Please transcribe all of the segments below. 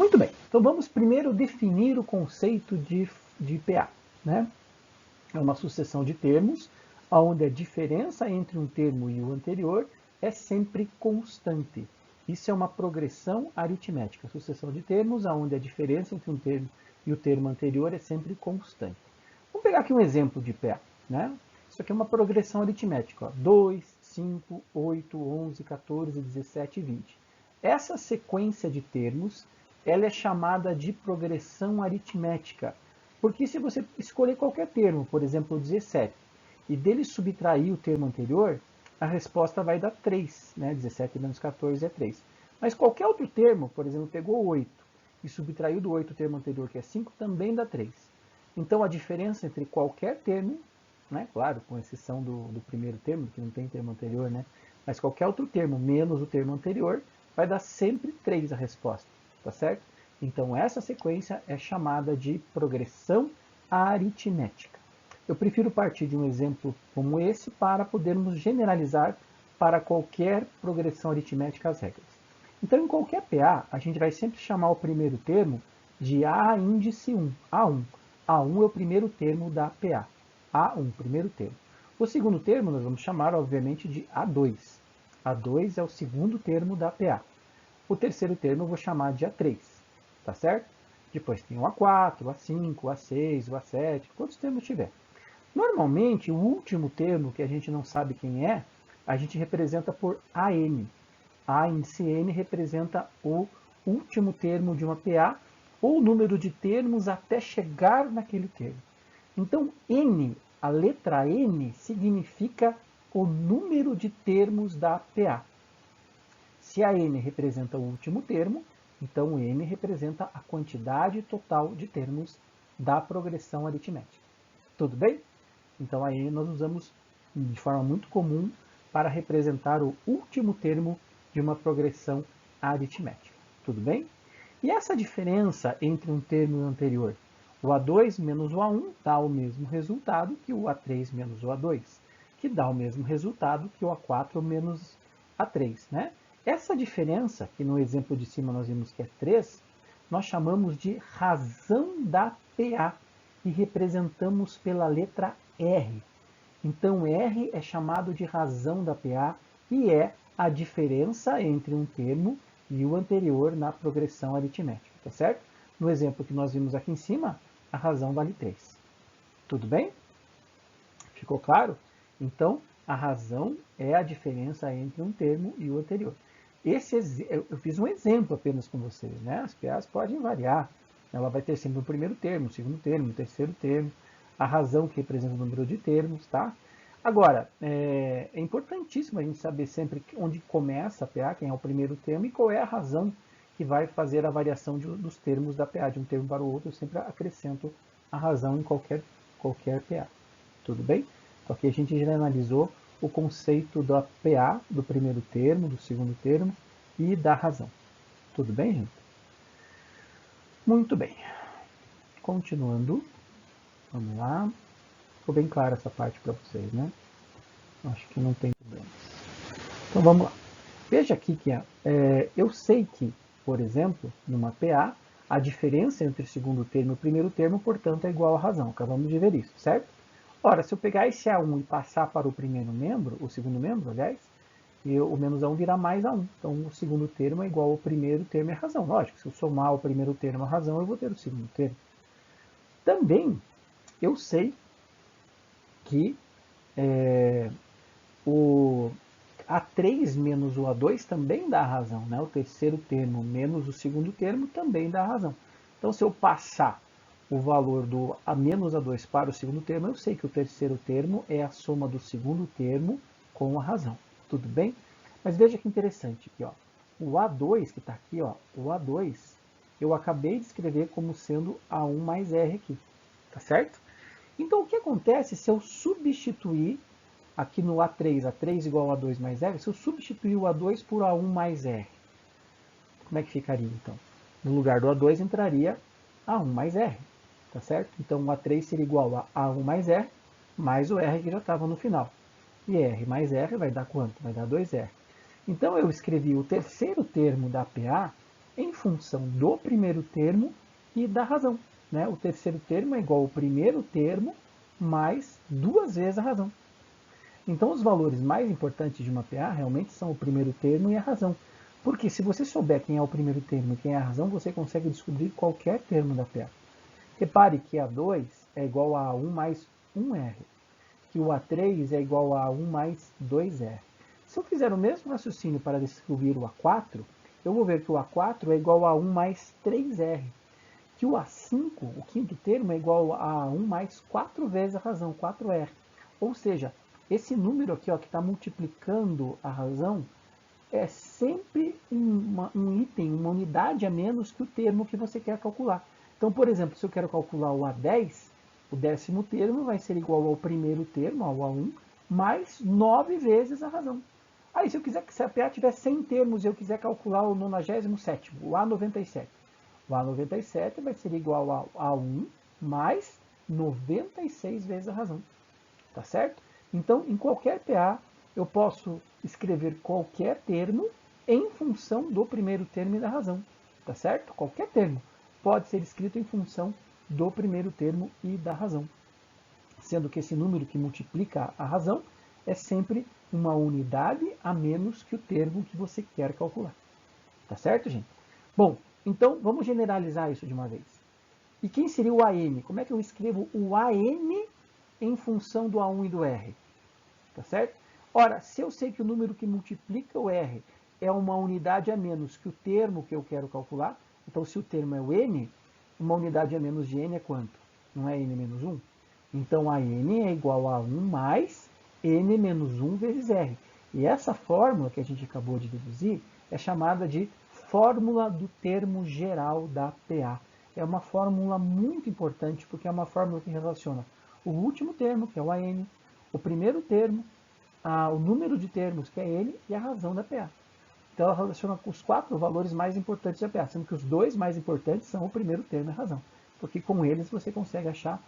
Muito bem, então vamos primeiro definir o conceito de PA, né? É uma sucessão de termos, onde a diferença entre um termo e o anterior é sempre constante. Isso é uma progressão aritmética, sucessão de termos, onde a diferença entre um termo e o termo anterior é sempre constante. Vamos pegar aqui um exemplo de PA, né? Isso aqui é uma progressão aritmética, ó. 2, 5, 8, 11, 14, 17 e 20. Essa sequência de termos, ela é chamada de progressão aritmética, porque se você escolher qualquer termo, por exemplo, 17, e dele subtrair o termo anterior, a resposta vai dar 3, né? 17 menos 14 é 3. Mas qualquer outro termo, por exemplo, pegou 8 e subtraiu do 8 o termo anterior, que é 5, também dá 3. Então a diferença entre qualquer termo, né? Claro, com exceção do primeiro termo, que não tem termo anterior, né? Mas qualquer outro termo menos o termo anterior, vai dar sempre 3 a resposta, tá certo? Então essa sequência é chamada de progressão aritmética. Eu prefiro partir de um exemplo como esse para podermos generalizar para qualquer progressão aritmética as regras. Então, em qualquer PA, a gente vai sempre chamar o primeiro termo de A índice 1, A1. A1 é o primeiro termo da PA. A1, primeiro termo. O segundo termo nós vamos chamar, obviamente, de A2. A2 é o segundo termo da PA. O terceiro termo eu vou chamar de A3, tá certo? Depois tem o A4, o A5, o A6, o A7, quantos termos tiver. Normalmente, o último termo, que a gente não sabe quem é, a gente representa por AN. A índice N representa o último termo de uma PA ou o número de termos até chegar naquele termo. Então, N, a letra N, significa o número de termos da PA. Se a N representa o último termo, então o N representa a quantidade total de termos da progressão aritmética. Tudo bem? Então aí nós usamos de forma muito comum para representar o último termo de uma progressão aritmética. Tudo bem? E essa diferença entre um termo e o anterior? O A2 menos o A1 dá o mesmo resultado que o A3 menos o A2, que dá o mesmo resultado que o A4 menos A3, né? Essa diferença, que no exemplo de cima nós vimos que é 3, nós chamamos de razão da PA e representamos pela letra R. Então, R é chamado de razão da PA e é a diferença entre um termo e o anterior na progressão aritmética, tá certo? No exemplo que nós vimos aqui em cima, a razão vale 3. Tudo bem? Ficou claro? Então, a razão é a diferença entre um termo e o anterior. Eu fiz um exemplo apenas com vocês, né? As PAs podem variar. Ela vai ter sempre o primeiro termo, o segundo termo, o terceiro termo, a razão que representa o número de termos, tá? Agora, é importantíssimo a gente saber sempre onde começa a PA, quem é o primeiro termo, e qual é a razão que vai fazer a variação dos termos da PA, de um termo para o outro. Eu sempre acrescento a razão em qualquer PA. Tudo bem? Então aqui a gente já analisou o conceito da PA, do primeiro termo, do segundo termo e da razão. Tudo bem, gente? Muito bem. Continuando, vamos lá. Ficou bem clara essa parte para vocês, né? Acho que não tem problema. Então vamos lá. Veja aqui que eu sei que, por exemplo, numa PA, a diferença entre o segundo termo e o primeiro termo, portanto, é igual à razão. Acabamos de ver isso, certo? Ora, se eu pegar esse A1 e passar para o primeiro membro, o segundo membro, aliás, o menos A1 virá mais A1. Então, o segundo termo é igual ao primeiro termo e a razão. Lógico, se eu somar o primeiro termo e a razão, eu vou ter o segundo termo. Também, eu sei que o A3 menos o A2 também dá razão, né? O terceiro termo menos o segundo termo também dá razão. Então, se eu passar o valor do A menos A2 para o segundo termo, eu sei que o terceiro termo é a soma do segundo termo com a razão. Tudo bem? Mas veja que interessante aqui, ó. O A2 que está aqui, ó, o A2, eu acabei de escrever como sendo A1 mais R aqui, tá certo? Então, o que acontece se eu substituir aqui no A3, A3 igual a A2 mais R, se eu substituir o A2 por A1 mais R, como é que ficaria então? No lugar do A2 entraria A1 mais R, tá certo? Então o A3 seria igual a A1 mais R, mais o R que já estava no final. E R mais R vai dar quanto? Vai dar 2R. Então eu escrevi o terceiro termo da PA em função do primeiro termo e da razão. Né? O terceiro termo é igual ao primeiro termo mais 2 vezes a razão. Então, os valores mais importantes de uma PA realmente são o primeiro termo e a razão. Porque se você souber quem é o primeiro termo e quem é a razão, você consegue descobrir qualquer termo da PA. Repare que A2 é igual a A1 mais 1R, que o A3 é igual a A1 mais 2R. Se eu fizer o mesmo raciocínio para descobrir o A4, eu vou ver que o A4 é igual a A1 mais 3R, que o A5, o quinto termo, é igual a A1 mais 4 vezes a razão, 4R. Ou seja, esse número aqui ó, que está multiplicando a razão é sempre um item, uma unidade a menos que o termo que você quer calcular. Então, por exemplo, se eu quero calcular o A10, o 10º termo vai ser igual ao primeiro termo, ao A1, mais 9 vezes a razão. Aí, se a PA tiver 100 termos e eu quiser calcular o 97º, o A97, o A97 vai ser igual ao A1 mais 96 vezes a razão. Tá certo? Então, em qualquer PA, eu posso escrever qualquer termo em função do primeiro termo e da razão. Tá certo? Qualquer termo pode ser escrito em função do primeiro termo e da razão. Sendo que esse número que multiplica a razão é sempre uma unidade a menos que o termo que você quer calcular. Tá certo, gente? Bom, então vamos generalizar isso de uma vez. E quem seria o AM? Como é que eu escrevo o AM em função do A1 e do R? Tá certo? Ora, se eu sei que o número que multiplica o R é uma unidade a menos que o termo que eu quero calcular, então se o termo é o N, uma unidade a menos de N é quanto? Não é N menos 1? Então a N é igual a 1 mais N menos 1 vezes R. E essa fórmula que a gente acabou de deduzir é chamada de fórmula do termo geral da PA. É uma fórmula muito importante porque é uma fórmula que relaciona o último termo, que é o AN, o primeiro termo, o número de termos, que é N, e a razão da PA. Então ela relaciona com os 4 valores mais importantes da PA, sendo que os 2 mais importantes são o primeiro termo e a razão. Porque com eles você consegue achar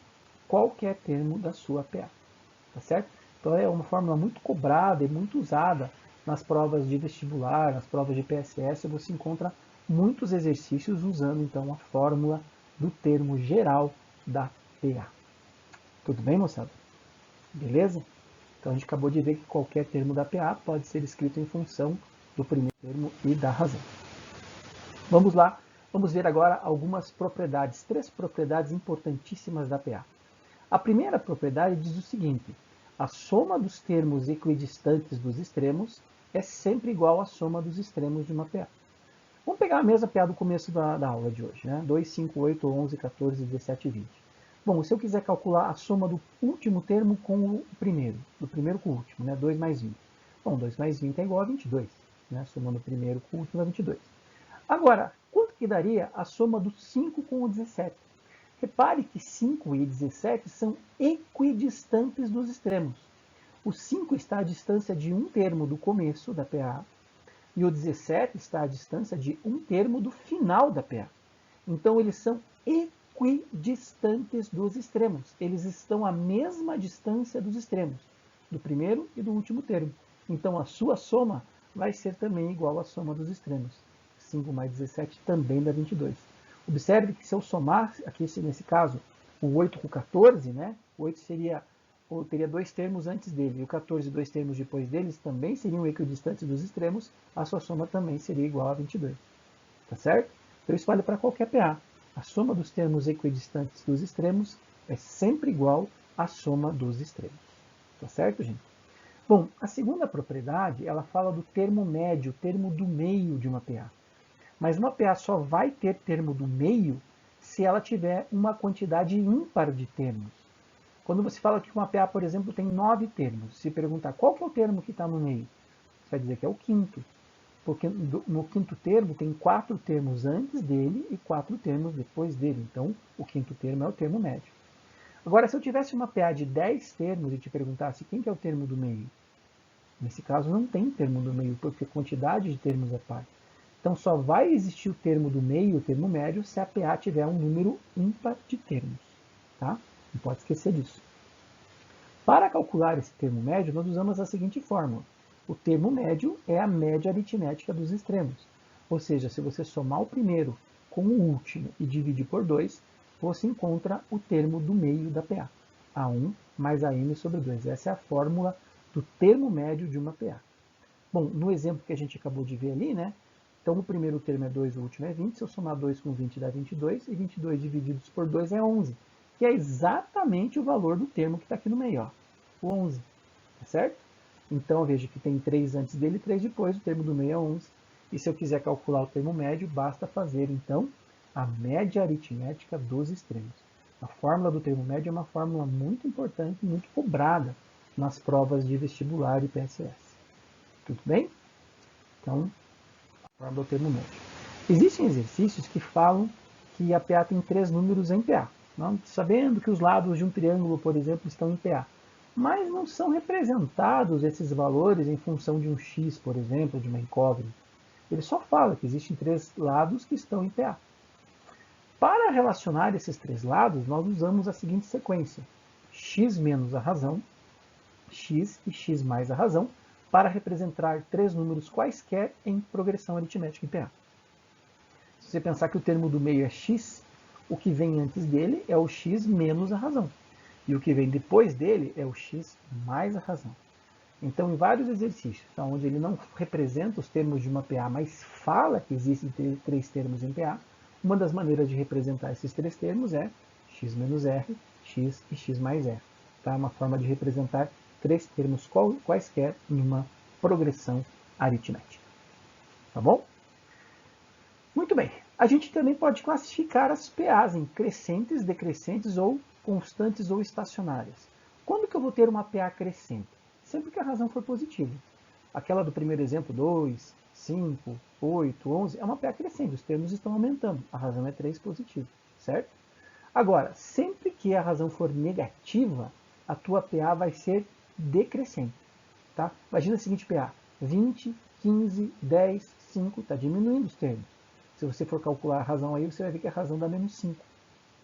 qualquer termo da sua PA. Tá certo? Então é uma fórmula muito cobrada e muito usada nas provas de vestibular, nas provas de PSS, você encontra muitos exercícios usando então a fórmula do termo geral da PA. Tudo bem, moçada? Beleza? Então a gente acabou de ver que qualquer termo da PA pode ser escrito em função do primeiro termo e da razão. Vamos lá, vamos ver agora algumas propriedades, 3 propriedades importantíssimas da PA. A primeira propriedade diz o seguinte: a soma dos termos equidistantes dos extremos é sempre igual à soma dos extremos de uma PA. Vamos pegar a mesma PA do começo da aula de hoje, né? 2, 5, 8, 11, 14, 17 e 20. Bom, se eu quiser calcular a soma do último termo com o primeiro, do primeiro com o último, né? 2 mais 20. Bom, 2 mais 20 é igual a 22, né? Somando o primeiro com o último dá 22. Agora, quanto que daria a soma do 5 com o 17? Repare que 5 e 17 são equidistantes dos extremos. O 5 está à distância de um termo do começo da PA e o 17 está à distância de um termo do final da PA. Então, eles são equidistantes dos extremos. Eles estão à mesma distância dos extremos, do primeiro e do último termo. Então, a sua soma vai ser também igual à soma dos extremos. 5 mais 17 também dá 22. Observe que se eu somar, aqui nesse caso, o 8 com o 14, né? O 8 teria 2 termos antes dele, e o 14 2 termos depois deles também seriam equidistantes dos extremos, a sua soma também seria igual a 22. Tá certo? Então isso vale para qualquer PA. A soma dos termos equidistantes dos extremos é sempre igual à soma dos extremos. Tá certo, gente? Bom, a segunda propriedade, ela fala do termo médio, o termo do meio de uma PA. Mas uma PA só vai ter termo do meio se ela tiver uma quantidade ímpar de termos. Quando você fala que uma PA, por exemplo, tem 9 termos, se perguntar qual que é o termo que está no meio, você vai dizer que é o quinto. Porque no quinto termo tem 4 termos antes dele e 4 termos depois dele. Então, o quinto termo é o termo médio. Agora, se eu tivesse uma PA de 10 termos e te perguntasse quem que é o termo do meio, nesse caso não tem termo do meio, porque a quantidade de termos é par. Então, só vai existir o termo do meio, o termo médio, se a PA tiver um número ímpar de termos. Tá? Não pode esquecer disso. Para calcular esse termo médio, nós usamos a seguinte fórmula. O termo médio é a média aritmética dos extremos, Ou seja, se você somar o primeiro com o último e dividir por 2, você encontra o termo do meio da PA. A1 mais AN sobre 2. Essa é a fórmula do termo médio de uma PA. Bom, no exemplo que a gente acabou de ver ali, né? Então o primeiro termo é 2, o último é 20. Se eu somar 2 com 20 dá 22. E 22 divididos por 2 é 11. Que é exatamente o valor do termo que está aqui no meio, ó, o 11. Tá certo? Então veja que tem 3 antes dele e 3 depois. O termo do meio é 11. E se eu quiser calcular o termo médio, basta fazer, então, a média aritmética dos extremos. A fórmula do termo médio é uma fórmula muito importante, muito cobrada nas provas de vestibular e PSS. Tudo bem? Então, a fórmula do termo médio. Existem exercícios que falam que a PA tem 3 números em PA. Não? Sabendo que os lados de um triângulo, por exemplo, estão em PA. Mas não são representados esses valores em função de um x, por exemplo, de uma incógnita. Ele só fala que existem 3 lados que estão em PA. Para relacionar esses 3 lados, nós usamos a seguinte sequência: x menos a razão, x e x mais a razão, para representar 3 números quaisquer em progressão aritmética em PA. Se você pensar que o termo do meio é x, o que vem antes dele é o x menos a razão. E o que vem depois dele é o x mais a razão. Então, em vários exercícios, onde ele não representa os termos de uma PA, mas fala que existem 3 termos em PA, uma das maneiras de representar esses 3 termos é x menos r, x e x mais r. Tá? Uma forma de representar 3 termos quaisquer em uma progressão aritmética. Tá bom? Muito bem. A gente também pode classificar as PAs em crescentes, decrescentes ou constantes ou estacionárias. Quando que eu vou ter uma PA crescente? Sempre que a razão for positiva. Aquela do primeiro exemplo, 2, 5, 8, 11, é uma PA crescente, os termos estão aumentando, a razão é 3 positiva, certo? Agora, sempre que a razão for negativa, a tua PA vai ser decrescente. Tá? Imagina a seguinte PA, 20, 15, 10, 5, está diminuindo os termos. Se você for calcular a razão aí, você vai ver que a razão dá menos 5.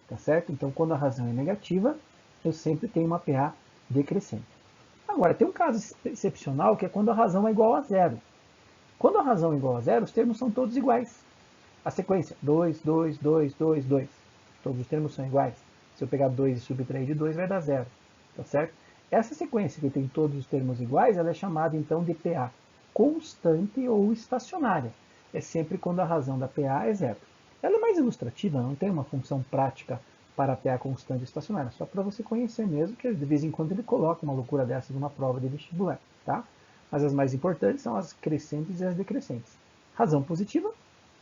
Tá certo? Então, quando a razão é negativa, eu sempre tenho uma PA decrescente. Agora, tem um caso excepcional que é quando a razão é igual a zero. Quando a razão é igual a zero, os termos são todos iguais. A sequência, 2, 2, 2, 2, 2. Todos os termos são iguais. Se eu pegar 2 e subtrair de 2, vai dar zero. Tá certo? Essa sequência que tem todos os termos iguais, ela é chamada então de PA constante ou estacionária. É sempre quando a razão da PA é zero. Ela é mais ilustrativa, não tem uma função prática para a PA constante e estacionária, só para você conhecer mesmo, que de vez em quando ele coloca uma loucura dessa numa prova de vestibular. Tá? Mas as mais importantes são as crescentes e as decrescentes. Razão positiva,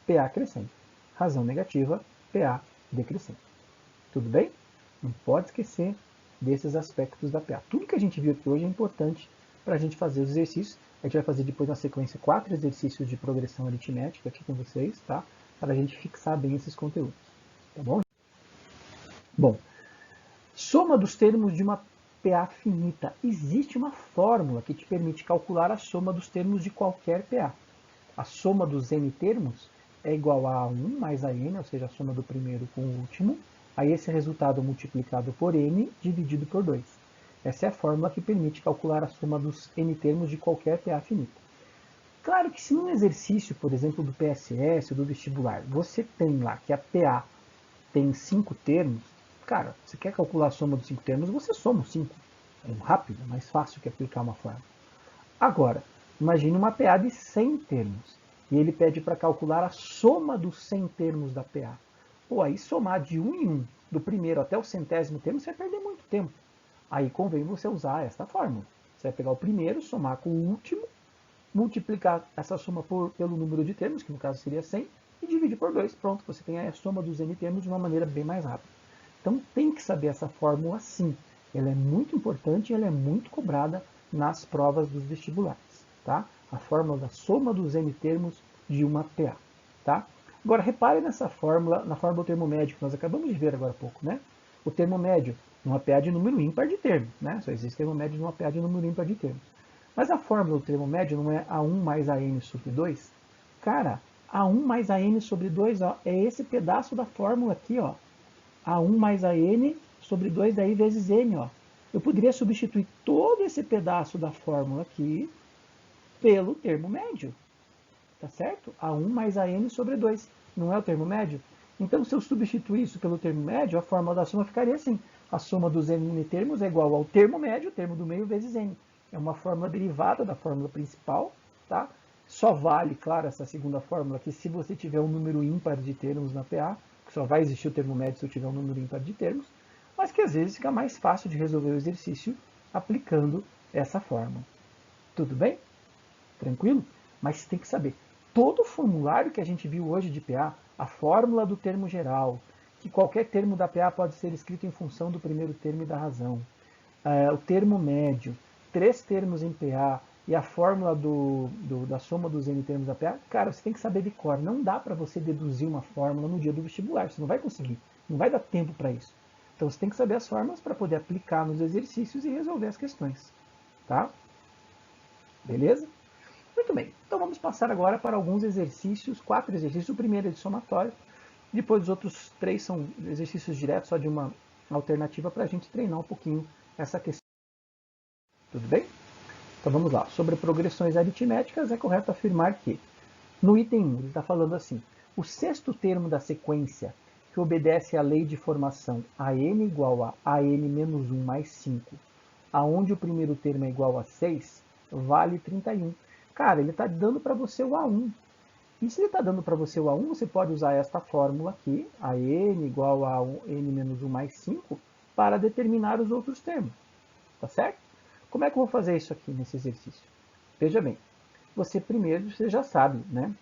PA crescente. Razão negativa, PA decrescente. Tudo bem? Não pode esquecer desses aspectos da PA. Tudo que a gente viu aqui hoje é importante para a gente fazer os exercícios. A gente vai fazer depois na sequência 4 exercícios de progressão aritmética aqui com vocês, tá? Para a gente fixar bem esses conteúdos. Tá bom? Bom, soma dos termos de uma PA finita. Existe uma fórmula que te permite calcular a soma dos termos de qualquer PA. A soma dos n termos é igual a 1 mais a n, ou seja, a soma do primeiro com o último, aí esse resultado multiplicado por n dividido por 2. Essa é a fórmula que permite calcular a soma dos n termos de qualquer PA finita. Claro que se num exercício, por exemplo, do PSS ou do vestibular, você tem lá que a PA tem 5 termos, cara, você quer calcular a soma dos 5 termos, você soma os 5. É rápido, é mais fácil que aplicar uma fórmula. Agora, imagine uma PA de 100 termos. E ele pede para calcular a soma dos 100 termos da PA. Pô, aí somar de 1 em 1, do primeiro até o centésimo termo, você vai perder muito tempo. Aí convém você usar esta fórmula. Você vai pegar o primeiro, somar com o último, multiplicar essa soma pelo número de termos, que no caso seria 100, e dividir por 2. Pronto, você tem a soma dos n termos de uma maneira bem mais rápida. Então tem que saber essa fórmula sim. Ela é muito importante e ela é muito cobrada nas provas dos vestibulares. Tá? A fórmula da soma dos n termos de uma PA. Tá? Agora repare nessa fórmula, na fórmula do termo médio que nós acabamos de ver agora há pouco. Né? O termo médio numa PA de número ímpar de termos. Né? Só existe termo médio numa PA de número ímpar de termos. Mas a fórmula do termo médio não é A1 mais AN sobre 2? Cara, A1 mais AN sobre 2 ó, é esse pedaço da fórmula aqui. Ó. A1 mais AN sobre 2 daí vezes N. Ó. Eu poderia substituir todo esse pedaço da fórmula aqui pelo termo médio. tá certo? A1 mais AN sobre 2, não é o termo médio? Então, se eu substituir isso pelo termo médio, a fórmula da soma ficaria assim. A soma dos n termos é igual ao termo médio, termo do meio, vezes n. É uma fórmula derivada da fórmula principal, tá? Só vale, claro, essa segunda fórmula, que se você tiver um número ímpar de termos na PA, que só vai existir o termo médio se eu tiver um número ímpar de termos, mas que às vezes fica mais fácil de resolver o exercício aplicando essa fórmula. Tudo bem? Tranquilo? Mas tem que saber, todo o formulário que a gente viu hoje de PA, a fórmula do termo geral, que qualquer termo da PA pode ser escrito em função do primeiro termo e da razão, o termo médio, 3 termos em PA e a fórmula da soma dos n termos da PA, cara, você tem que saber de cor. Não dá para você deduzir uma fórmula no dia do vestibular, você não vai conseguir, não vai dar tempo para isso. Então você tem que saber as fórmulas para poder aplicar nos exercícios e resolver as questões. Tá? Beleza? Muito bem, então vamos passar agora para alguns exercícios, 4 exercícios. O primeiro é de somatório, depois os outros 3 são exercícios diretos, só de uma alternativa para a gente treinar um pouquinho essa questão. Tudo bem? Então vamos lá. Sobre progressões aritméticas, é correto afirmar que, no item 1, ele está falando assim, o sexto termo da sequência, que obedece à lei de formação AN igual a AN menos 1 mais 5, aonde o primeiro termo é igual a 6, vale 31. Cara, ele está dando para você o A1. E se ele está dando para você o A1, você pode usar esta fórmula aqui, AN igual a N menos 1 mais 5, para determinar os outros termos. Tá certo? Como é que eu vou fazer isso aqui nesse exercício? Veja bem, você já sabe, né,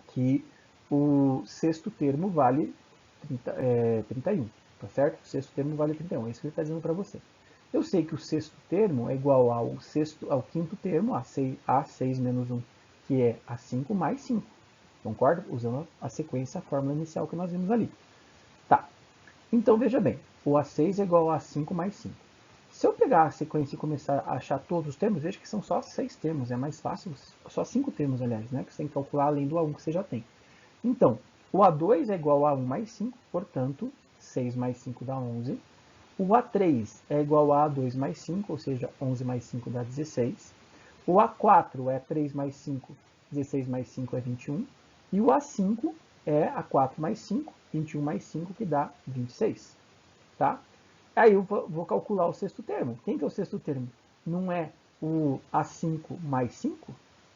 que o sexto termo vale 31, tá certo? O sexto termo vale 31, é isso que ele está dizendo para você. Eu sei que o sexto termo é igual ao quinto termo, A6 menos 1, que é A5 mais 5. Concorda? Usando a sequência, a fórmula inicial que nós vimos ali. Tá. Então, veja bem, o A6 é igual a A5 mais 5. Se eu pegar a sequência e começar a achar todos os termos, veja que são só 6 termos, é mais fácil, só 5 termos, aliás, né, que você tem que calcular além do A1 que você já tem. Então, o A2 é igual a 1 mais 5, portanto, 6 mais 5 dá 11. O A3 é igual a A2 mais 5, ou seja, 11 mais 5 dá 16. O A4 é 3 mais 5, 16 mais 5 é 21. E o A5 é A4 mais 5, 21 mais 5, que dá 26. Tá? Aí eu vou calcular o sexto termo. Quem que é o sexto termo? Não é o A5 mais 5?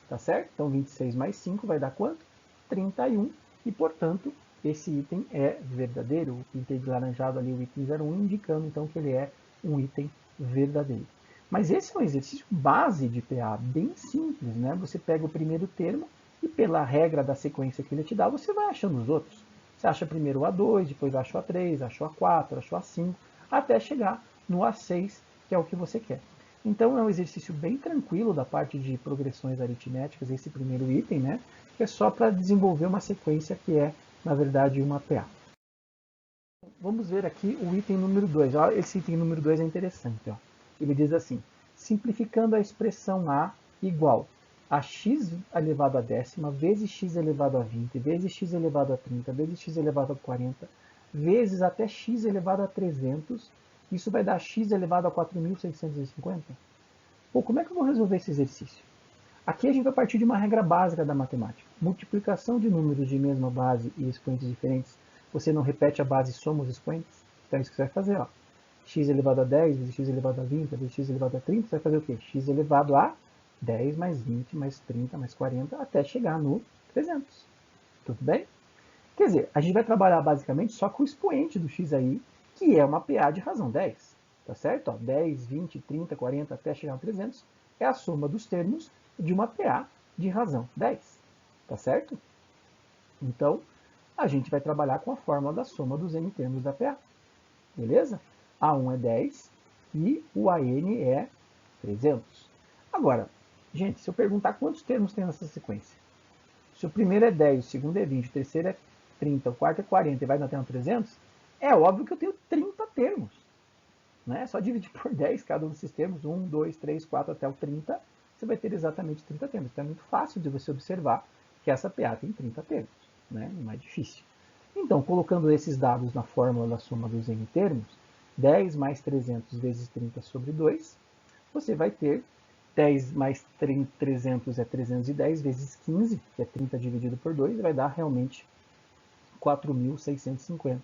Tá certo? Então 26 mais 5 vai dar quanto? 31. E, portanto, esse item é verdadeiro. Eu pintei de laranjado ali o item 01, indicando então que ele é um item verdadeiro. Mas esse é um exercício base de PA, bem simples, né? Você pega o primeiro termo e pela regra da sequência que ele te dá, você vai achando os outros. Você acha primeiro o A2, depois acha o A3, acha o A4, acha o A5, até chegar no A6, que é o que você quer. Então é um exercício bem tranquilo da parte de progressões aritméticas, esse primeiro item, né? Que é só para desenvolver uma sequência que é, na verdade, uma PA. Vamos ver aqui o item número 2. Esse item número 2 é interessante. Ó. Ele diz assim, simplificando a expressão A igual a x elevado a décima vezes x elevado a 20 vezes x elevado a 30 vezes x elevado a 40 vezes até x elevado a 300, isso vai dar x elevado a 4.650. Pô, como é que eu vou resolver esse exercício? Aqui a gente vai partir de uma regra básica da matemática. Multiplicação de números de mesma base e expoentes diferentes. Você não repete a base e soma os expoentes? Então é isso que você vai fazer. Ó. X elevado a 10 vezes x elevado a 20 vezes x elevado a 30, você vai fazer o quê? X elevado a 10 mais 20 mais 30 mais 40 até chegar no 300. Tudo bem? Quer dizer, a gente vai trabalhar basicamente só com o expoente do x aí, que é uma PA de razão 10. Tá certo? Ó, 10, 20, 30, 40 até chegar no 300 é a soma dos termos de uma PA de razão 10. Tá certo? Então, a gente vai trabalhar com a fórmula da soma dos n termos da PA. Beleza? A1 é 10 e o AN é 300. Agora, gente, se eu perguntar quantos termos tem nessa sequência, se o primeiro é 10, o segundo é 20, o terceiro é 30, o quarto é 40 e vai até um 300, é óbvio que eu tenho 30 termos. Né? É só dividir por 10 cada um desses termos, 1, 2, 3, 4 até o 30, você vai ter exatamente 30 termos. Então é muito fácil de você observar que essa PA tem 30 termos, né? Não é difícil. Então, colocando esses dados na fórmula da soma dos n termos, 10 mais 300 vezes 30 sobre 2, você vai ter 10 mais 300 é 310 vezes 15, que é 30 dividido por 2, vai dar realmente 4.650.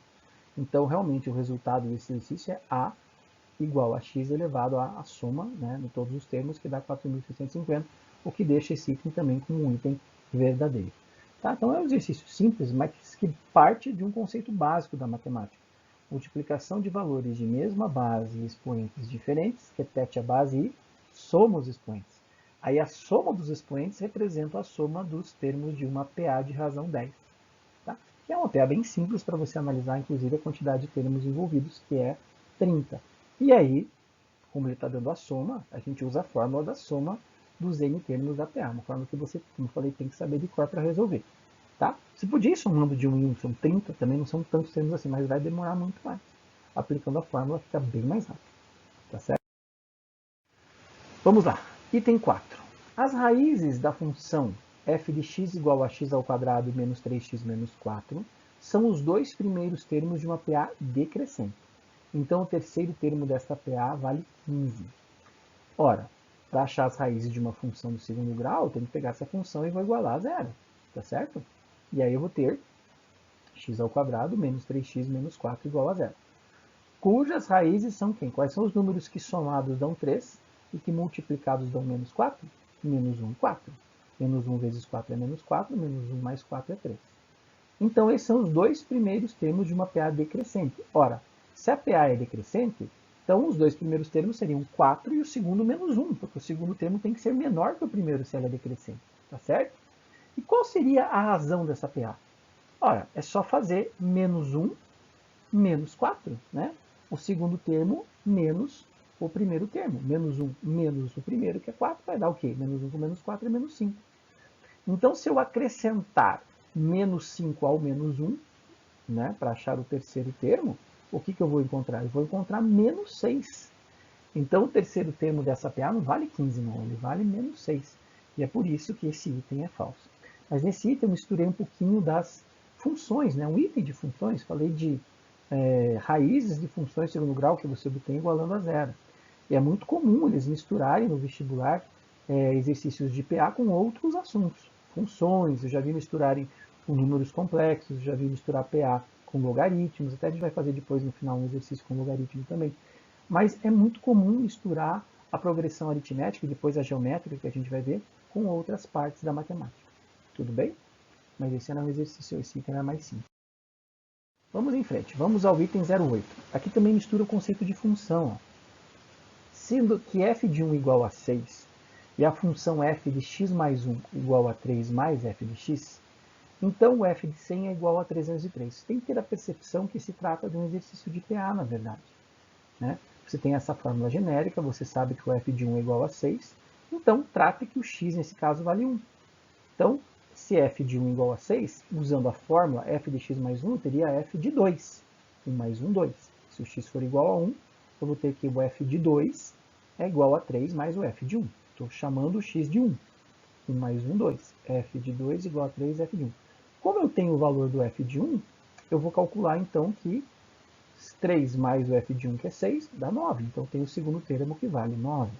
Então, realmente, o resultado desse exercício é A igual a x elevado à soma, né, de todos os termos, que dá 4.650, o que deixa esse item também como um item verdadeiro. Tá? Então, é um exercício simples, mas que parte de um conceito básico da matemática. Multiplicação de valores de mesma base e expoentes diferentes, repete a base e soma os expoentes. Aí a soma dos expoentes representa a soma dos termos de uma PA de razão 10. Tá? Que é uma PA bem simples para você analisar, inclusive, a quantidade de termos envolvidos, que é 30. E aí, como ele está dando a soma, a gente usa a fórmula da soma dos n termos da PA, uma fórmula que você, como eu falei, tem que saber de cor para resolver. Tá? Se podia ir somando de 1 em 1, são 30, também não são tantos termos assim, mas vai demorar muito mais. Aplicando a fórmula fica bem mais rápido. Tá certo? Vamos lá. Item 4. As raízes da função f de x igual a x ao quadrado menos 3x menos 4 são os dois primeiros termos de uma PA decrescente. Então, o terceiro termo desta PA vale 15. Ora, para achar as raízes de uma função do segundo grau, eu tenho que pegar essa função e vou igualar a zero. Tá certo? E aí eu vou ter x ao quadrado menos 3x menos 4 igual a zero. Cujas raízes são quem? Quais são os números que somados dão 3 e que multiplicados dão menos 4? Menos 1, 4. Menos 1 vezes 4 é menos 4, menos 1 mais 4 é 3. Então, esses são os dois primeiros termos de uma PA decrescente. Ora, se a PA é decrescente, então os dois primeiros termos seriam 4 e o segundo menos 1, porque o segundo termo tem que ser menor que o primeiro se ela é decrescente. Tá certo? E qual seria a razão dessa PA? Ora, é só fazer menos 1 menos 4, né? O segundo termo menos o primeiro termo. Menos 1 menos o primeiro, que é 4, vai dar o quê? Menos 1 com menos 4 é menos 5. Então, se eu acrescentar menos 5 ao menos 1, né, para achar o terceiro termo, o que eu vou encontrar? Eu vou encontrar menos 6. Então, o terceiro termo dessa PA não vale 15, não, ele vale menos 6. E é por isso que esse item é falso. Mas nesse item eu misturei um pouquinho das funções, né? Um item de funções, falei de raízes de funções de segundo grau que você obtém igualando a zero. E é muito comum eles misturarem no vestibular exercícios de PA com outros assuntos. Funções, eu já vi misturarem com números complexos, já vi misturar PA com logaritmos, até a gente vai fazer depois no final um exercício com logaritmo também. Mas é muito comum misturar a progressão aritmética e depois a geométrica, que a gente vai ver, com outras partes da matemática. Tudo bem? Mas esse era um exercício, esse item era mais simples. Vamos em frente, vamos ao item 08. Aqui também mistura o conceito de função. Ó. Sendo que f de 1 igual a 6 e a função f de x mais 1 igual a 3 mais f de x, então o f de 100 é igual a 303. Você tem que ter a percepção que se trata de um exercício de PA, na verdade. Né? Você tem essa fórmula genérica, você sabe que o f de 1 é igual a 6, então trate que o x nesse caso vale 1. Então, se f de 1 igual a 6, usando a fórmula f de x mais 1, eu teria f de 2. 1 mais 1, 2. Se o x for igual a 1, eu vou ter que o f de 2 é igual a 3 mais o f de 1. Estou chamando o x de 1. 1 mais 1, 2. f de 2 igual a 3, f de 1. Como eu tenho o valor do f de 1, eu vou calcular então que 3 mais o f de 1, que é 6, dá 9. Então, tem o segundo termo que vale 9.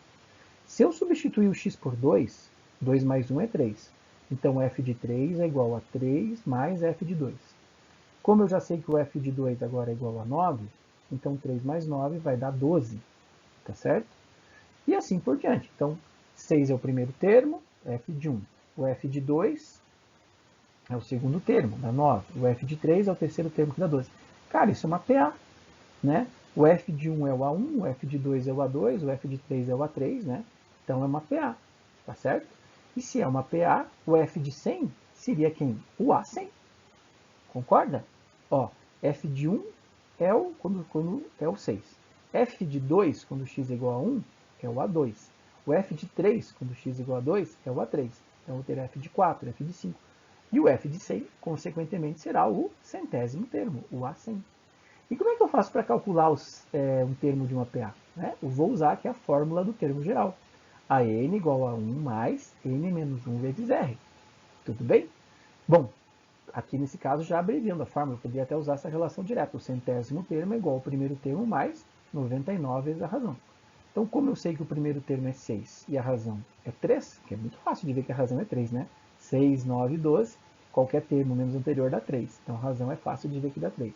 Se eu substituir o x por 2, 2 mais 1 é 3. Então, f de 3 é igual a 3 mais f de 2. Como eu já sei que o f de 2 agora é igual a 9, então 3 mais 9 vai dar 12. Tá certo? E assim por diante. Então, 6 é o primeiro termo, f de 1. O f de 2 é o segundo termo, dá 9. O f de 3 é o terceiro termo, que dá 12. Cara, isso é uma PA. Né? O f de 1 é o A1, o f de 2 é o A2, o f de 3 é o A3, né? Então é uma PA, tá certo? E se é uma PA, o f de 100 seria quem? O A100. Concorda? Ó, f de 1 é quando é o 6. F de 2, quando x é igual a 1, é o A2. O f de 3, quando x é igual a 2, é o A3. Então eu vou ter f de 4, f de 5. E o f de 100, consequentemente, será o centésimo termo, o A100. E como é que eu faço para calcular um termo de uma PA? Né? Eu vou usar aqui a fórmula do termo geral. A n igual a 1 mais n menos 1 vezes r. Tudo bem? Bom, aqui nesse caso já abreviando a fórmula, eu poderia até usar essa relação direta. O centésimo termo é igual ao primeiro termo mais 99 vezes a razão. Então, como eu sei que o primeiro termo é 6 e a razão é 3, que é muito fácil de ver que a razão é 3, né? 6, 9, 12, qualquer termo menos anterior dá 3. Então, a razão é fácil de ver que dá 3.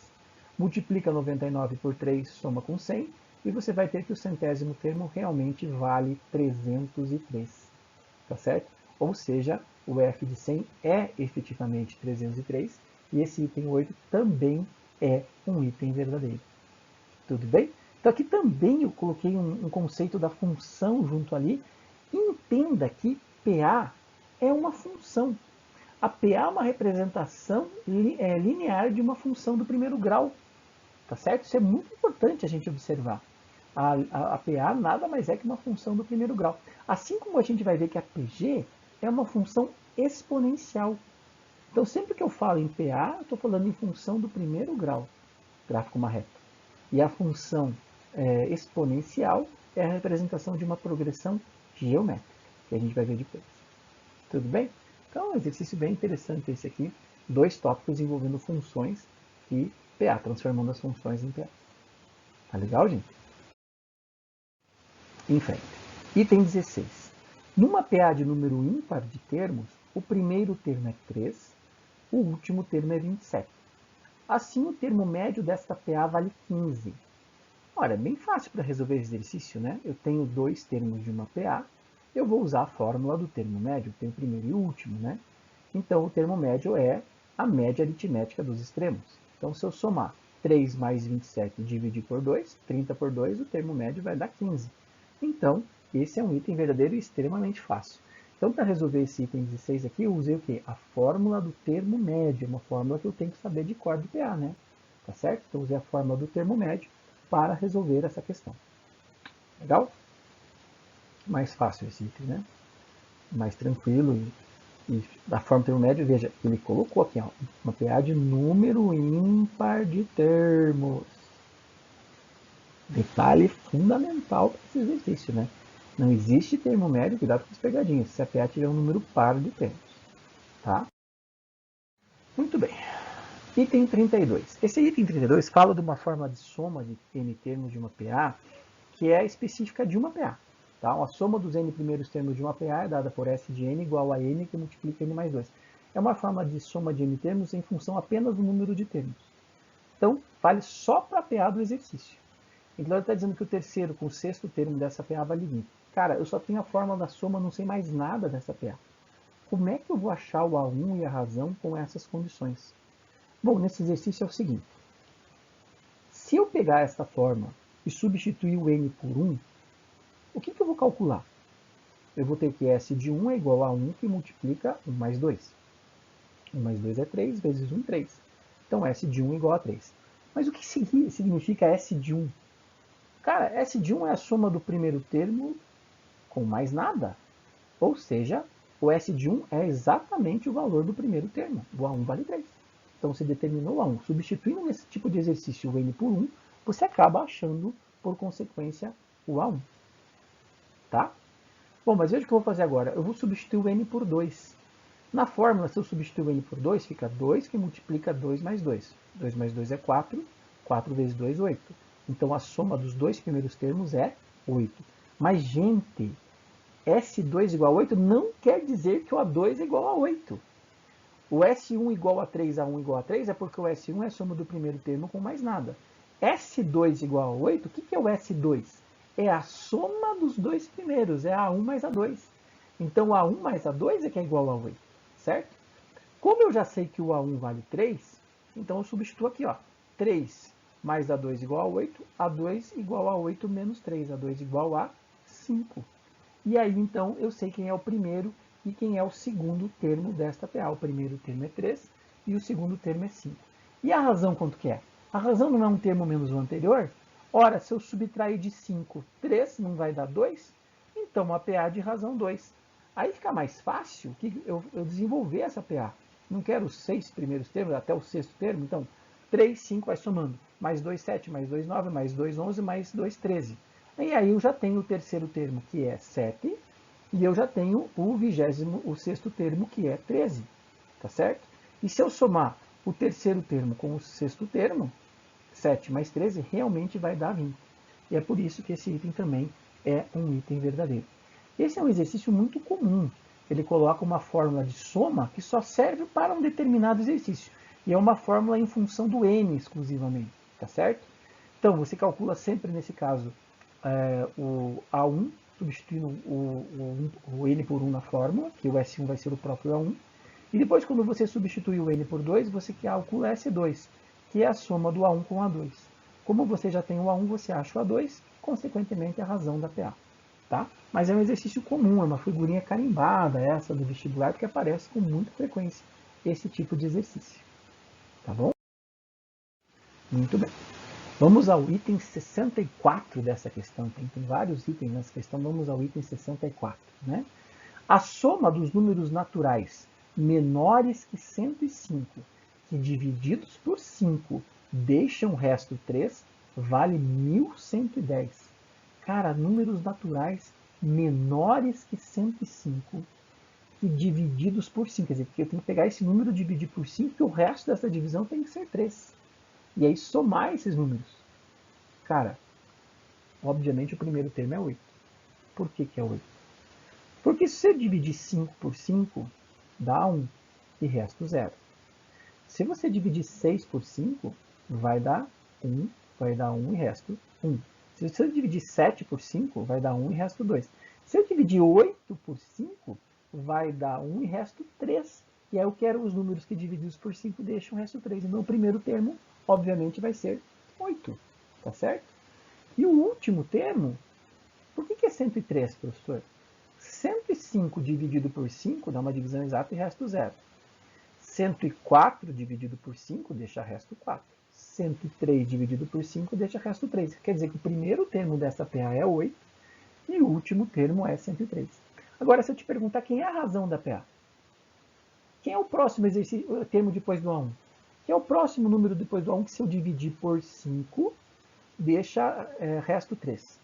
Multiplica 99 por 3, soma com 100, e você vai ter que o centésimo termo realmente vale 303. Tá certo? Ou seja, o f de 100 é efetivamente 303, e esse item 8 também é um item verdadeiro. Tudo bem? Então aqui também eu coloquei um conceito da função junto ali. Entenda que PA é uma função. A PA é uma representação linear de uma função do primeiro grau. Tá certo? Isso é muito importante a gente observar. A PA nada mais é que uma função do primeiro grau. Assim como a gente vai ver que a PG é uma função exponencial. Então sempre que eu falo em PA, eu estou falando em função do primeiro grau, gráfico uma reta. E a função exponencial é a representação de uma progressão geométrica, que a gente vai ver depois. Tudo bem? Então, é um exercício bem interessante esse aqui. 2 tópicos envolvendo funções e PA, transformando as funções em PA. Tá legal, gente? Em frente. Item 16. Numa PA de número ímpar de termos, o primeiro termo é 3, o último termo é 27. Assim, o termo médio desta PA vale 15. Ora, é bem fácil para resolver esse exercício, né? Eu tenho 2 termos de uma PA, eu vou usar a fórmula do termo médio, tem o primeiro e o último, né? Então, o termo médio é a média aritmética dos extremos. Então, se eu somar 3 mais 27 e dividir por 2, 30 por 2, o termo médio vai dar 15. Então, esse é um item verdadeiro e extremamente fácil. Então, para resolver esse item 16 aqui, eu usei o quê? A fórmula do termo médio, uma fórmula que eu tenho que saber de cor do PA, né? Tá certo? Então, eu usei a fórmula do termo médio para resolver essa questão. Legal? Mais fácil esse item, né? Mais tranquilo e da forma do termo médio, veja, ele colocou aqui, ó, uma PA de número ímpar de termos. Detalhe fundamental para esse exercício, né? Não existe termo médio, cuidado com as pegadinhas, se a PA tiver um número par de termos, tá? Muito bem. Item 32. Esse item 32 fala de uma forma de soma de n termos de uma PA que é específica de uma PA. Tá? A soma dos n primeiros termos de uma PA é dada por S de n igual a n que multiplica n mais 2. É uma forma de soma de n termos em função apenas do número de termos. Então, vale só para a PA do exercício. Então, ele está dizendo que o terceiro com o sexto termo dessa PA vale 20. Cara, eu só tenho a fórmula da soma, não sei mais nada dessa PA. Como é que eu vou achar o A1 e a razão com essas condições? Bom, nesse exercício é o seguinte. Se eu pegar esta forma e substituir o n por 1, o que eu vou calcular? Eu vou ter que S de 1 é igual a 1 que multiplica 1 mais 2. 1 mais 2 é 3, vezes 1, 3. Então, S de 1 é igual a 3. Mas o que significa S de 1? Cara, S de 1 é a soma do primeiro termo com mais nada. Ou seja, o S de 1 é exatamente o valor do primeiro termo. O A1 vale 3. Então, você determinou o A1. Substituindo nesse tipo de exercício o N por 1, você acaba achando, por consequência, o A1. Tá? Bom, mas veja o que eu vou fazer agora. Eu vou substituir o N por 2. Na fórmula, se eu substituir o N por 2, fica 2 que multiplica 2 mais 2. 2 mais 2 é 4. 4 vezes 2, 8. Então, a soma dos dois primeiros termos é 8. Mas, gente, S2 igual a 8 não quer dizer que o A2 é igual a 8. O S1 igual a 3, A1 igual a 3 é porque o S1 é a soma do primeiro termo com mais nada. S2 igual a 8, o que é o S2? É a soma dos dois primeiros, é A1 mais A2. Então, A1 mais A2 é que é igual a 8, certo? Como eu já sei que o A1 vale 3, então eu substituo aqui, ó, 3 mais A2 igual a 8, A2 igual a 8 menos 3, A2 igual a 5. E aí, então, eu sei quem é o primeiro e quem é o segundo termo desta PA. O primeiro termo é 3 e o segundo termo é 5. E a razão quanto que é? A razão não é um termo menos o anterior? Ora, se eu subtrair de 5, 3 não vai dar 2? Então, a PA de razão 2. Aí fica mais fácil que eu desenvolver essa PA. Não quero os 6 primeiros termos, até o sexto termo. Então, 3, 5 vai somando. Mais 2, 7, mais 2, 9, mais 2, 11, mais 2, 13. E aí eu já tenho o terceiro termo, que é 7, e eu já tenho o sexto termo, que é 13, tá certo? E se eu somar o terceiro termo com o sexto termo, 7 mais 13, realmente vai dar 20. E é por isso que esse item também é um item verdadeiro. Esse é um exercício muito comum. Ele coloca uma fórmula de soma que só serve para um determinado exercício. E é uma fórmula em função do n exclusivamente, tá certo? Então, você calcula sempre, nesse caso, o A1, substituindo o n por 1 na fórmula, que o S1 vai ser o próprio A1. E depois, quando você substitui o n por 2, você calcula S2, que é a soma do A1 com o A2. Como você já tem o A1, você acha o A2, consequentemente a razão da PA. Tá? Mas é um exercício comum, é uma figurinha carimbada essa do vestibular, porque aparece com muita frequência esse tipo de exercício. Tá bom? Muito bem. Vamos ao item 64 dessa questão. Tem vários itens nessa questão, vamos ao item 64. Né? A soma dos números naturais menores que 105, que divididos por 5 deixam o resto 3, vale 1110. Cara, números naturais menores que 105, que divididos por 5. Quer dizer, eu tenho que pegar esse número e dividir por 5, e o resto dessa divisão tem que ser 3. E aí somar esses números. Cara, obviamente o primeiro termo é 8. Por que é 8? Porque se você dividir 5 por 5, dá 1 e resta 0. Se você dividir 6 por 5, vai dar 1 e resta 1. Se você dividir 7 por 5, vai dar 1 e resto 2. Se eu dividir 8 por 5, vai dar 1 e resto 3. E aí eu quero os números que divididos por 5 deixam o resto 3. Então o primeiro termo, obviamente, vai ser 8. Tá certo? E o último termo, por que é 103, professor? 105 dividido por 5 dá uma divisão exata e resto 0. 104 dividido por 5 deixa resto 4. 103 dividido por 5 deixa resto 3. Quer dizer que o primeiro termo dessa PA é 8 e o último termo é 103. Agora, se eu te perguntar quem é a razão da PA, quem é o próximo termo depois do A1? Quem é o próximo número depois do A1 que, se eu dividir por 5, deixa resto 3?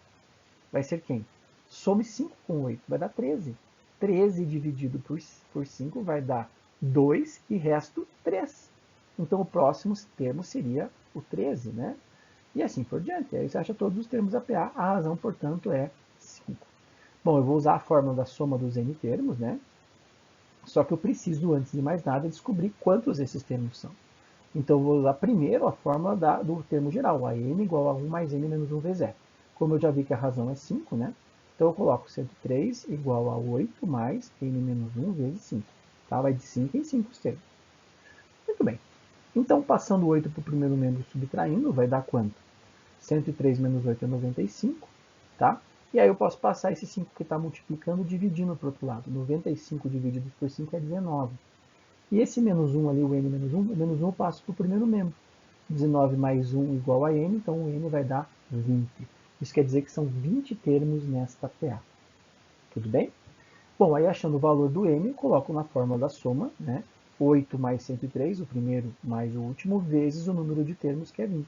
Vai ser quem? Some 5 com 8, vai dar 13. 13 dividido por 5 vai dar 2 e resto 3. Então o próximo termo seria o 13, né? E assim por diante. Aí você acha todos os termos APA, a razão, portanto, é 5. Bom, eu vou usar a fórmula da soma dos n termos, né? Só que eu preciso, antes de mais nada, descobrir quantos esses termos são. Então eu vou usar primeiro a fórmula do termo geral, a n igual a 1 mais n menos 1 vezes 0. Como eu já vi que a razão é 5, né? Então eu coloco 103 igual a 8 mais n menos 1 vezes 5. Tá? Vai de 5 em 5 os termos. Muito bem. Então, passando 8 para o primeiro membro subtraindo, vai dar quanto? 103 menos 8 é 95, tá? E aí eu posso passar esse 5 que está multiplicando dividindo para o outro lado. 95 dividido por 5 é 19. E esse menos 1 ali, o n menos 1, o menos 1 eu passo para o primeiro membro. 19 mais 1 igual a n, então o n vai dar 20. Isso quer dizer que são 20 termos nesta PA. Tudo bem? Bom, aí achando o valor do n, eu coloco na fórmula da soma, né? 8 mais 103, o primeiro mais o último, vezes o número de termos, que é 20.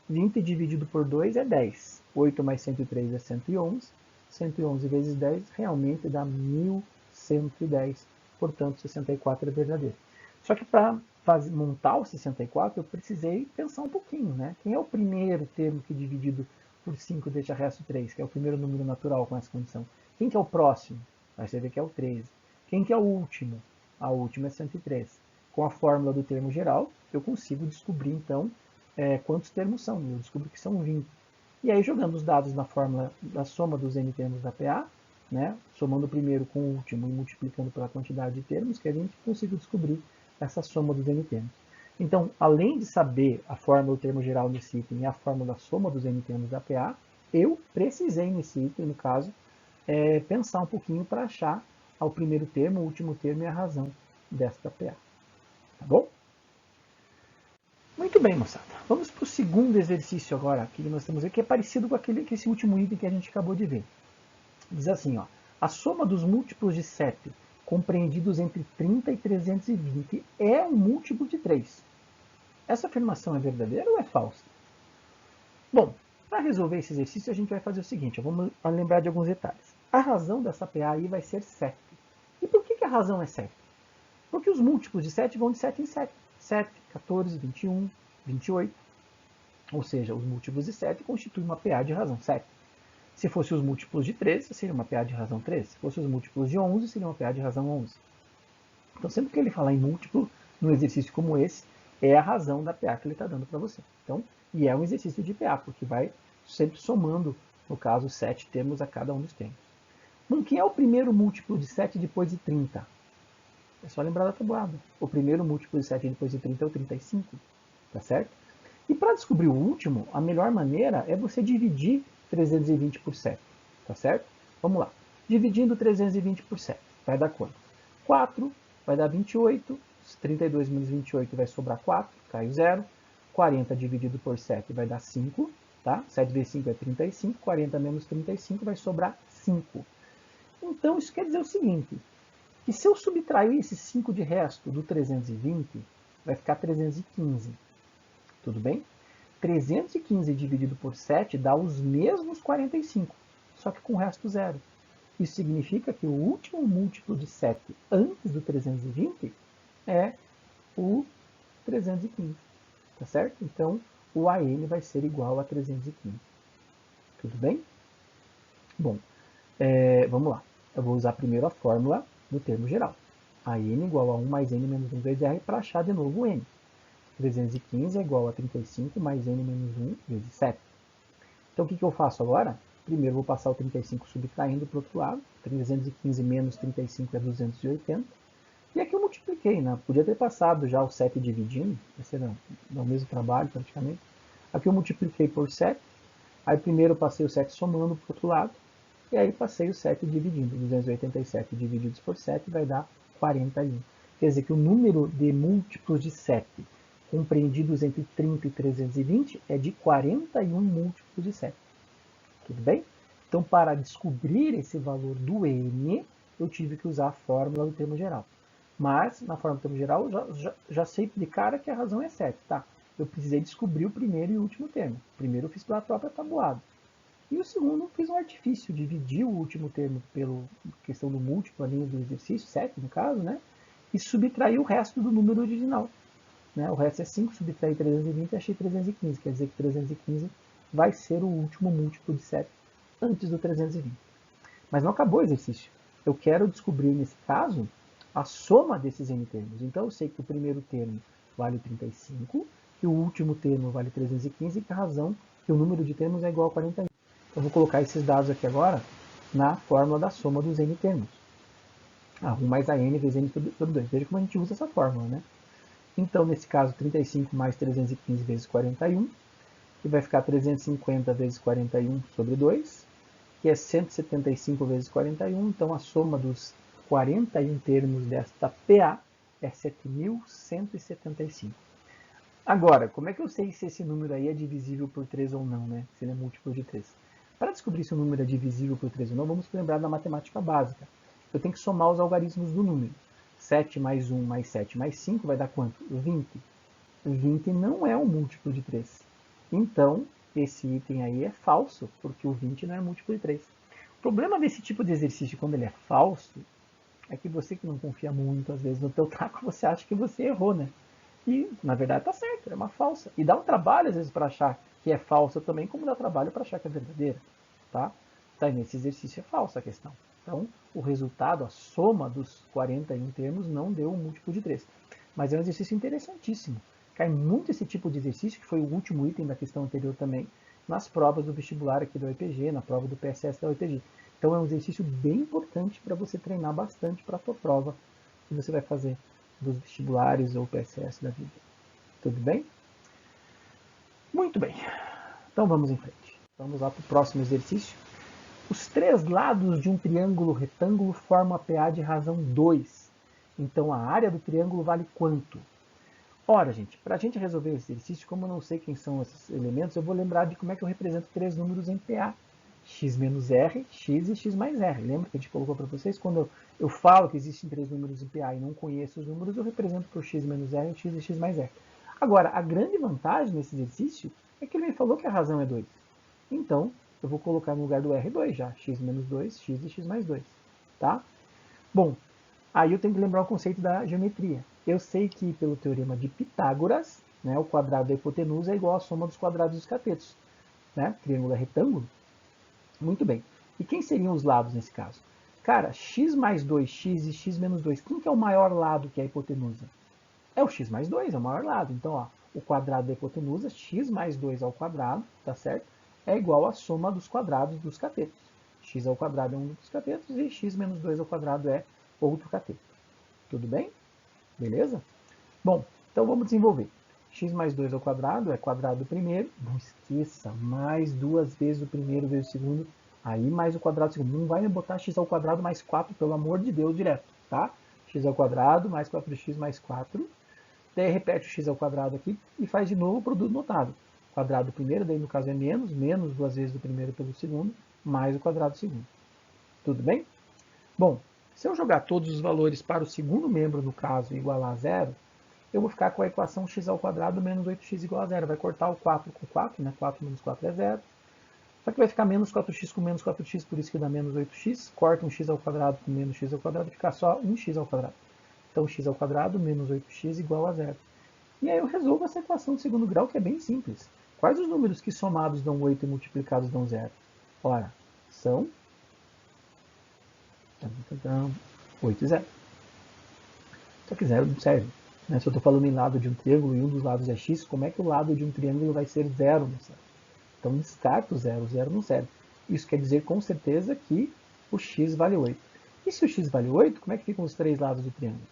20 dividido por 2 é 10. 8 mais 103 é 111. 111 vezes 10 realmente dá 1110. Portanto, 64 é verdadeiro. Só que para montar o 64, eu precisei pensar um pouquinho, né? Quem é o primeiro termo que dividido por 5 deixa resto 3, que é o primeiro número natural com essa condição? Quem que é o próximo? Aí você vê que é o 13. Quem que é o último? A última é 103. Com a fórmula do termo geral, eu consigo descobrir, então, quantos termos são. Eu descubro que são 20. E aí, jogando os dados na fórmula da soma dos n termos da PA, né, somando o primeiro com o último e multiplicando pela quantidade de termos, que a gente consigo descobrir essa soma dos n termos. Então, além de saber a fórmula do termo geral nesse item e a fórmula da soma dos n termos da PA, eu precisei nesse item, no caso, pensar um pouquinho para achar o primeiro termo, o último termo e a razão desta PA. Tá bom? Muito bem, moçada. Vamos para o segundo exercício agora, que nós temos aqui, que é parecido com esse último item que a gente acabou de ver. Diz assim, ó, a soma dos múltiplos de 7 compreendidos entre 30 e 320 é um múltiplo de 3. Essa afirmação é verdadeira ou é falsa? Bom, para resolver esse exercício, a gente vai fazer o seguinte, vamos lembrar de alguns detalhes. A razão dessa PA aí vai ser 7. E por que a razão é 7? Porque os múltiplos de 7 vão de 7 em 7. 7, 14, 21, 28. Ou seja, os múltiplos de 7 constituem uma PA de razão 7. Se fosse os múltiplos de 13, seria uma PA de razão 13. Se fosse os múltiplos de 11, seria uma PA de razão 11. Então, sempre que ele falar em múltiplo, num exercício como esse, é a razão da PA que ele está dando para você. Então, e é um exercício de PA, porque vai sempre somando, no caso, 7 termos a cada um dos termos. Bom, quem é o primeiro múltiplo de 7 depois de 30? É só lembrar da tabuada. O primeiro múltiplo de 7 depois de 30 é o 35, tá certo? E para descobrir o último, a melhor maneira é você dividir 320 por 7, tá certo? Vamos lá. Dividindo 320 por 7, vai dar quanto? 4 vai dar 28, 32 menos 28 vai sobrar 4, cai o 0. 40 dividido por 7 vai dar 5, tá? 7 vezes 5 é 35, 40 menos 35 vai sobrar 5. Então, isso quer dizer o seguinte, que se eu subtrair esse 5 de resto do 320, vai ficar 315. Tudo bem? 315 dividido por 7 dá os mesmos 45, só que com o resto zero. Isso significa que o último múltiplo de 7 antes do 320 é o 315, tá certo? Então, o AN vai ser igual a 315. Tudo bem? Bom, vamos lá. Eu vou usar primeiro a fórmula do termo geral. AN igual a 1 mais N menos 1 vezes R para achar de novo o N. 315 é igual a 35 mais N menos 1 vezes 7. Então, o que eu faço agora? Primeiro, vou passar o 35 subtraindo para o outro lado. 315 menos 35 é 280. E aqui eu multipliquei, né? Podia ter passado já o 7 dividindo, vai ser o mesmo trabalho praticamente. Aqui eu multipliquei por 7. Aí primeiro eu passei o 7 somando para o outro lado. E aí passei o 7 dividindo. 287 divididos por 7 vai dar 41. Quer dizer que o número de múltiplos de 7 compreendidos entre 30 e 320 é de 41 múltiplos de 7. Tudo bem? Então, para descobrir esse valor do N, eu tive que usar a fórmula do termo geral. Mas, na fórmula do termo geral, já sei de cara que a razão é 7. Tá? Eu precisei descobrir o primeiro e o último termo. O primeiro eu fiz pela própria tabuada. E o segundo eu fiz um artifício, dividi o último termo pela questão do múltiplo ali do exercício, 7 no caso, né? E subtraí o resto do número original. Né? O resto é 5, subtraí 320 e achei 315. Quer dizer que 315 vai ser o último múltiplo de 7 antes do 320. Mas não acabou o exercício. Eu quero descobrir, nesse caso, a soma desses n termos. Então eu sei que o primeiro termo vale 35, que o último termo vale 315 e que a razão que o número de termos é igual a 41. Então eu vou colocar esses dados aqui agora na fórmula da soma dos n termos. 1 mais a n vezes n sobre 2. Veja como a gente usa essa fórmula, né? Então, nesse caso, 35 mais 315 vezes 41, que vai ficar 350 vezes 41 sobre 2, que é 175 vezes 41. Então, a soma dos 41 termos desta PA é 7.175. Agora, como é que eu sei se esse número aí é divisível por 3 ou não, né? Se ele é múltiplo de 3? Para descobrir se o número é divisível por 3 ou não, vamos lembrar da matemática básica. Eu tenho que somar os algarismos do número. 7 mais 1 mais 7 mais 5 vai dar quanto? 20. 20 não é um múltiplo de 3. Então, esse item aí é falso, porque o 20 não é múltiplo de 3. O problema desse tipo de exercício, quando ele é falso, é que você que não confia muito, às vezes, no teu taco, você acha que você errou, né? E, na verdade, tá certo, é uma falsa. E dá um trabalho, às vezes, para achar que é falsa também, como dá trabalho para achar que é verdadeira, tá? Tá, nesse exercício é falsa a questão. Então, o resultado, a soma dos 41 termos, não deu um múltiplo de 3. Mas é um exercício interessantíssimo. Cai muito esse tipo de exercício, que foi o último item da questão anterior também, nas provas do vestibular aqui da UEPG, na prova do PSS da UEPG. Então é um exercício bem importante para você treinar bastante para a sua prova que você vai fazer dos vestibulares ou PSS da vida. Tudo bem? Muito bem. Então vamos em frente. Vamos lá para o próximo exercício. Os três lados de um triângulo retângulo formam a PA de razão 2. Então a área do triângulo vale quanto? Ora, gente, para a gente resolver esse exercício, como eu não sei quem são esses elementos, eu vou lembrar de como é que eu represento três números em PA. X menos R, X e X mais R. Lembra que a gente colocou para vocês? Quando eu falo que existem três números em PA e não conheço os números, eu represento por X menos R, X e X mais R. Agora, a grande vantagem nesse exercício é que ele me falou que a razão é 2. Então, eu vou colocar no lugar do R2 já, X menos 2, X e X mais 2. Tá? Bom, aí eu tenho que lembrar o conceito da geometria. Eu sei que, pelo teorema de Pitágoras, né, o quadrado da hipotenusa é igual à soma dos quadrados dos catetos. Né? Triângulo é retângulo. Muito bem. E quem seriam os lados nesse caso? Cara, x mais 2x e x menos 2. Quem que é o maior lado que é a hipotenusa? É o x mais 2, é o maior lado. Então, ó, o quadrado da hipotenusa, x mais 2 ao quadrado, tá certo? É igual à soma dos quadrados dos catetos. X ao quadrado é um dos catetos e x menos 2 ao quadrado é outro cateto. Tudo bem? Beleza? Bom, então vamos desenvolver. X mais 2 ao quadrado é quadrado do primeiro. Não esqueça, mais duas vezes o primeiro vezes o segundo. Aí mais o quadrado do segundo. Não vai me botar x ao quadrado mais 4, pelo amor de Deus, direto, tá? X ao quadrado mais 4x mais 4. Daí repete o x ao quadrado aqui e faz de novo o produto notável. Quadrado do primeiro, daí no caso é menos, menos duas vezes o primeiro pelo segundo, mais o quadrado do segundo. Tudo bem? Bom, se eu jogar todos os valores para o segundo membro, no caso, igualar a zero, eu vou ficar com a equação x ao quadrado menos 8x igual a zero. Vai cortar o 4 com 4, né? 4 menos 4 é zero. Só que vai ficar menos 4x com menos 4x, por isso que dá menos 8x. Corta um x ao quadrado com menos x ao quadrado, fica só 1x ao quadrado. Então, x ao quadrado menos 8x igual a zero. E aí eu resolvo essa equação de segundo grau, que é bem simples. Quais os números que somados dão 8 e multiplicados dão zero? Ora, são 8 e 0. Só que zero não serve. Né? Se eu estou falando em lado de um triângulo e um dos lados é x, como é que o lado de um triângulo vai ser zero? Não serve. Então descarta o zero não serve. Isso quer dizer com certeza que o x vale 8. E se o x vale 8, como é que ficam os três lados do triângulo?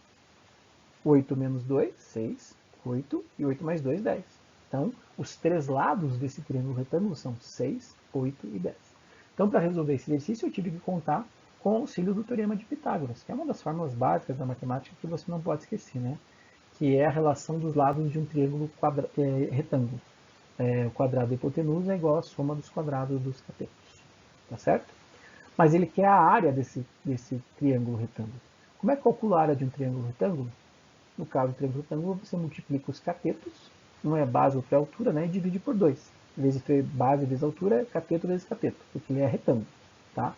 8 menos 2, 6, 8, e 8 mais 2, 10. Então, os três lados desse triângulo retângulo são 6, 8 e 10. Então, para resolver esse exercício, eu tive que contar com o auxílio do Teorema de Pitágoras, que é uma das fórmulas básicas da matemática que você não pode esquecer, né? Que é a relação dos lados de um triângulo retângulo. O quadrado da hipotenusa é igual à soma dos quadrados dos catetos. Tá certo? Mas ele quer a área desse triângulo retângulo. Como é que calcula a área de um triângulo retângulo? No caso do triângulo retângulo, você multiplica os catetos, não é base outra altura, né, e divide por 2. Vezes base vezes altura é cateto vezes cateto, porque ele é retângulo. Tá?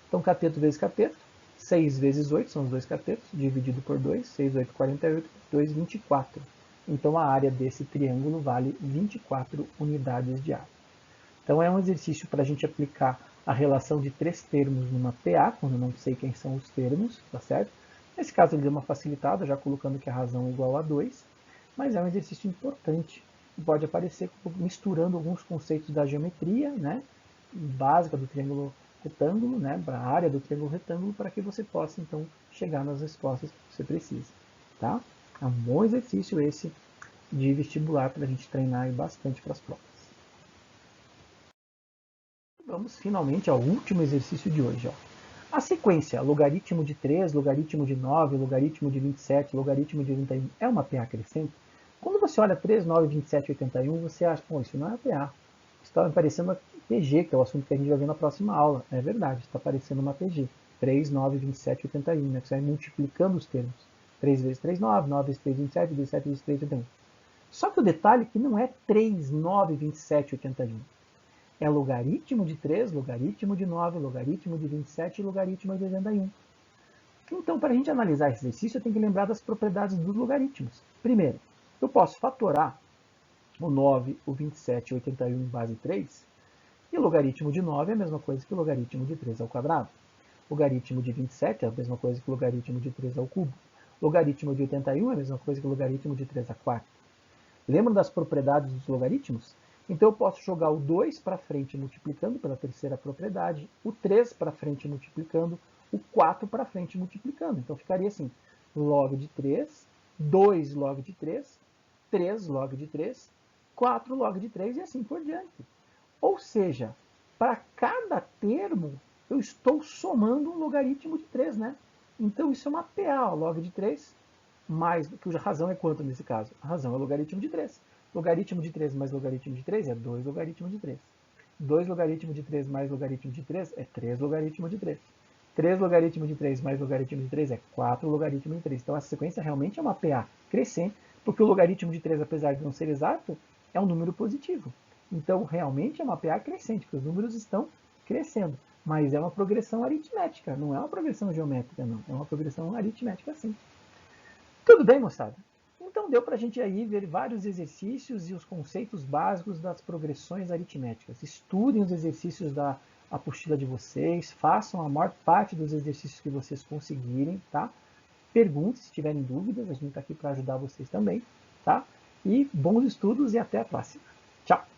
Então, cateto vezes cateto, 6 vezes 8, são os dois catetos, dividido por 2, 6, 8, 48, 2, 24. Então, a área desse triângulo vale 24 unidades de área. Então, é um exercício para a gente aplicar a relação de três termos numa PA, quando eu não sei quem são os termos, tá certo? Nesse caso, ele deu uma facilitada, já colocando que a razão é igual a 2, mas é um exercício importante. Pode aparecer misturando alguns conceitos da geometria, né, básica do triângulo retângulo, né, para a área do triângulo retângulo, para que você possa, então, chegar nas respostas que você precisa. Tá? É um bom exercício esse de vestibular para a gente treinar bastante para as provas. Vamos finalmente ao último exercício de hoje. Ó. A sequência logaritmo de 3, logaritmo de 9, logaritmo de 27, logaritmo de 81 é uma PA crescente? Quando você olha 3, 9, 27, 81, você acha, pô, isso não é PA. Isso está parecendo uma PG, que é o assunto que a gente vai ver na próxima aula. É verdade, está parecendo uma PG. 3, 9, 27, 81, né? Você vai multiplicando os termos. 3 vezes 3, 9, 9 vezes 3, 27, 27 vezes 3, 81. Só que o detalhe é que não é 3, 9, 27, 81. É logaritmo de 3, logaritmo de 9, logaritmo de 27 e logaritmo de 81. Então, para a gente analisar esse exercício, eu tenho que lembrar das propriedades dos logaritmos. Primeiro, eu posso fatorar o 9, o 27 e o 81 em base 3, e o logaritmo de 9 é a mesma coisa que o logaritmo de 3 ao quadrado. O logaritmo de 27 é a mesma coisa que o logaritmo de 3 ao cubo. O logaritmo de 81 é a mesma coisa que o logaritmo de 3 a quarta. Lembram das propriedades dos logaritmos? Então eu posso jogar o 2 para frente multiplicando pela terceira propriedade, o 3 para frente multiplicando, o 4 para frente multiplicando. Então ficaria assim, log de 3, 2 log de 3, 3 log de 3, 4 log de 3 e assim por diante. Ou seja, para cada termo eu estou somando um logaritmo de 3, né? Então isso é uma PA, ó, log de 3, mais, que a razão é quanto nesse caso? A razão é logaritmo de 3. Logaritmo de 3 mais logaritmo de 3 é 2 logaritmo de 3. 2 logaritmo de 3 mais logaritmo de 3 é 3 logaritmo de 3. 3 logaritmo de 3 mais logaritmo de 3 é 4 logaritmo de 3. Então, a sequência realmente é uma PA crescente, porque o logaritmo de 3, apesar de não ser exato, é um número positivo. Então, realmente é uma PA crescente, porque os números estão crescendo. Mas é uma progressão aritmética, não é uma progressão geométrica, não. É uma progressão aritmética, sim. Tudo bem, moçada? Então deu para a gente aí ver vários exercícios e os conceitos básicos das progressões aritméticas. Estudem os exercícios da a apostila de vocês, façam a maior parte dos exercícios que vocês conseguirem, tá? Perguntem se tiverem dúvidas, a gente está aqui para ajudar vocês também, tá? E bons estudos e até a próxima. Tchau!